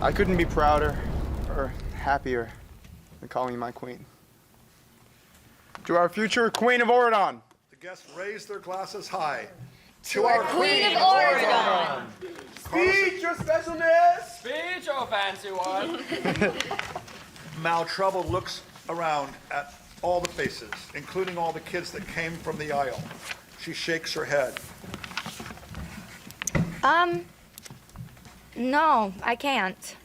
I couldn't be prouder or happier than calling you my queen. To our future Queen of Auradon. The guests raise their glasses high. To our Queen of Auradon. Speech, your specialness! Speech, oh fancy one. Mal Trouble looks around at all the faces, including all the kids that came from the aisle. She shakes her head. No, I can't.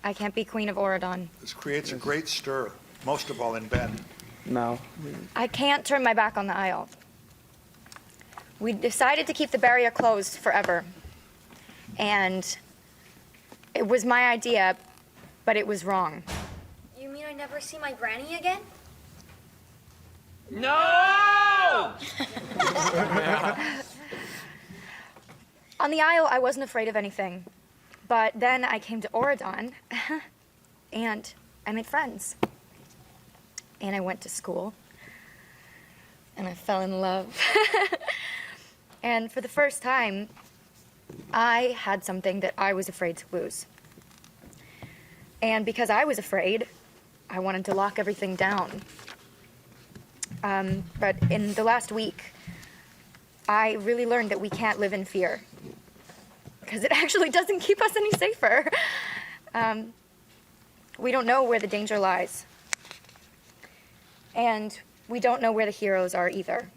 I can't be Queen of Auradon. This creates a great stir, most of all in Ben. No. I can't turn my back on the aisle. We decided to keep the barrier closed forever. And it was my idea, but it was wrong. You mean I never see my granny again? No! On the aisle, I wasn't afraid of anything. But then I came to Auradon, and I made friends. And I went to school, and I fell in love. And for the first time, I had something that I was afraid to lose. And because I was afraid, I wanted to lock everything down. But in the last week, I really learned that we can't live in fear, because it actually doesn't keep us any safer. We don't know where the danger lies. And we don't know where the heroes are either.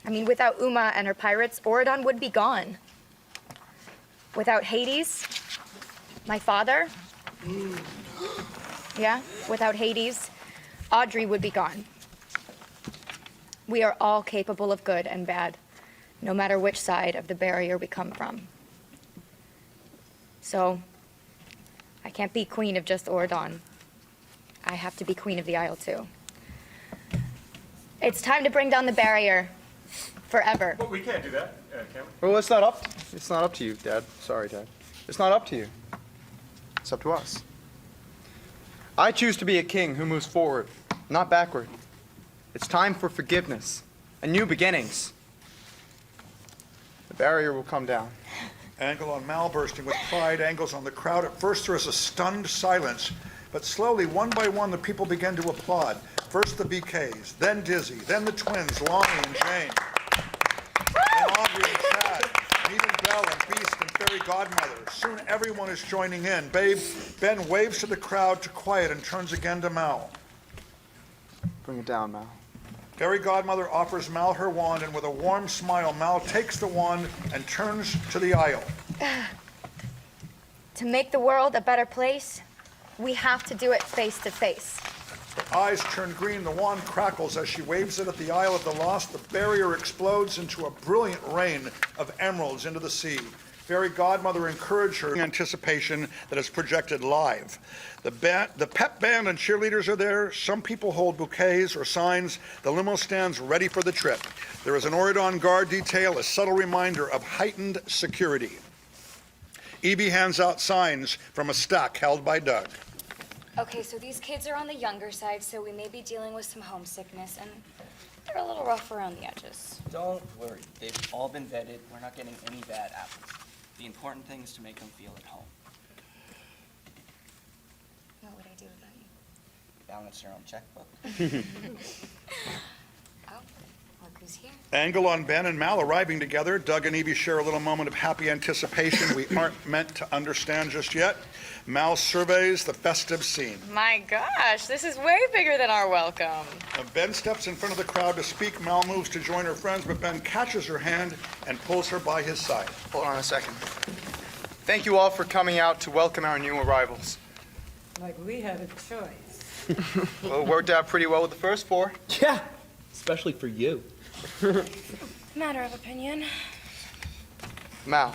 I mean, without Uma and her pirates, Auradon would be gone. Without Hades, my father, without Hades, Audrey would be gone. We are all capable of good and bad, no matter which side of the barrier we come from. So, I can't be queen of just Auradon. I have to be queen of the Isle too. It's time to bring down the barrier forever. But we can't do that, can we? Well, it's not up to you, Dad. Sorry, Dad. It's not up to you. It's up to us. I choose to be a king who moves forward, not backward. It's time for forgiveness and new beginnings. The barrier will come down. Angle on Mal bursting with pride, angles on the crowd. At first there is a stunned silence, but slowly, one by one, the people begin to applaud. First the BKs, then Dizzy, then the twins, Lonnie and Jane. Then Audrey and Chad, and even Belle and Beast and Fairy Godmother. Soon everyone is joining in. Ben waves to the crowd to quiet and turns again to Mal. Bring it down, Mal. Fairy Godmother offers Mal her wand, and with a warm smile, Mal takes the wand and turns to the aisle. To make the world a better place, we have to do it face to face. Her eyes turn green, the wand crackles as she waves it at the Isle of the Lost. The barrier explodes into a brilliant rain of emeralds into the sea. Fairy Godmother encouraged her in anticipation that is projected live. The pep band and cheerleaders are there. Some people hold bouquets or signs. The limo stands ready for the trip. There is an Auradon guard detail, a subtle reminder of heightened security. Evie hands out signs from a stack held by Doug. Okay, so these kids are on the younger side, so we may be dealing with some homesickness, and they're a little rough around the edges. Don't worry. They've all been vetted. We're not getting any bad apples. The important thing is to make them feel at home. What would I do without you? Balance their own checkbook. Oh, look who's here. Angle on Ben and Mal arriving together. Doug and Evie share a little moment of happy anticipation we aren't meant to understand just yet. Mal surveys the festive scene. My gosh, this is way bigger than our welcome. Ben steps in front of the crowd to speak. Mal moves to join her friends, but Ben catches her hand and pulls her by his side. Hold on a second. Thank you all for coming out to welcome our new arrivals. Like we had a choice. Well, it worked out pretty well with the first four. Yeah, especially for you. Matter of opinion. Mal,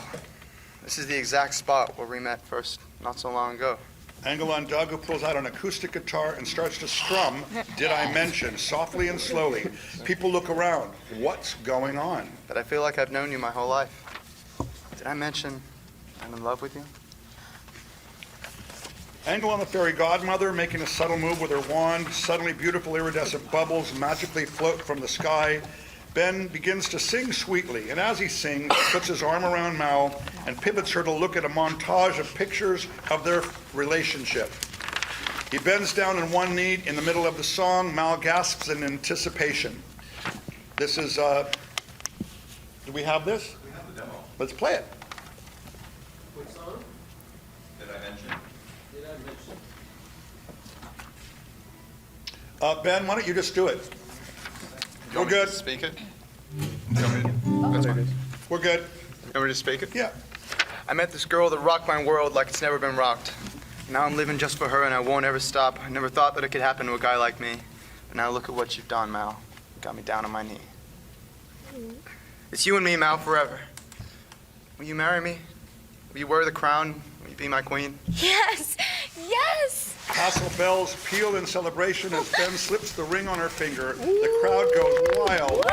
this is the exact spot where we met first not so long ago. Angle on Doug, who pulls out an acoustic guitar and starts to strum Did I Mention, softly and slowly. People look around. What's going on? But I feel like I've known you my whole life. Did I mention I'm in love with you? Angle on the Fairy Godmother, making a subtle move with her wand. Suddenly beautiful iridescent bubbles magically float from the sky. Ben begins to sing sweetly, and as he sings, puts his arm around Mal and pivots her to look at a montage of pictures of their relationship. He bends down on one knee in the middle of the song. Mal gasps in anticipation. This is, do we have this? We have the demo. Let's play it. What song? Did I mention? Did I mention? Ben, why don't you just do it? You We're want me to good. Speak it? You want me to- That's fine. We're good. You want me to speak it? Yeah. I met this girl that rocked my world like it's never been rocked. Now I'm living just for her and I won't ever stop. I never thought that it could happen to a guy like me. But now look at what you've done, Mal. You got me down on my knee. It's you and me, Mal, forever. Will you marry me? Will you wear the crown? Will you be my queen? Yes! Yes! Castle bells peal in celebration as Ben slips the ring on her finger. The crowd goes wild.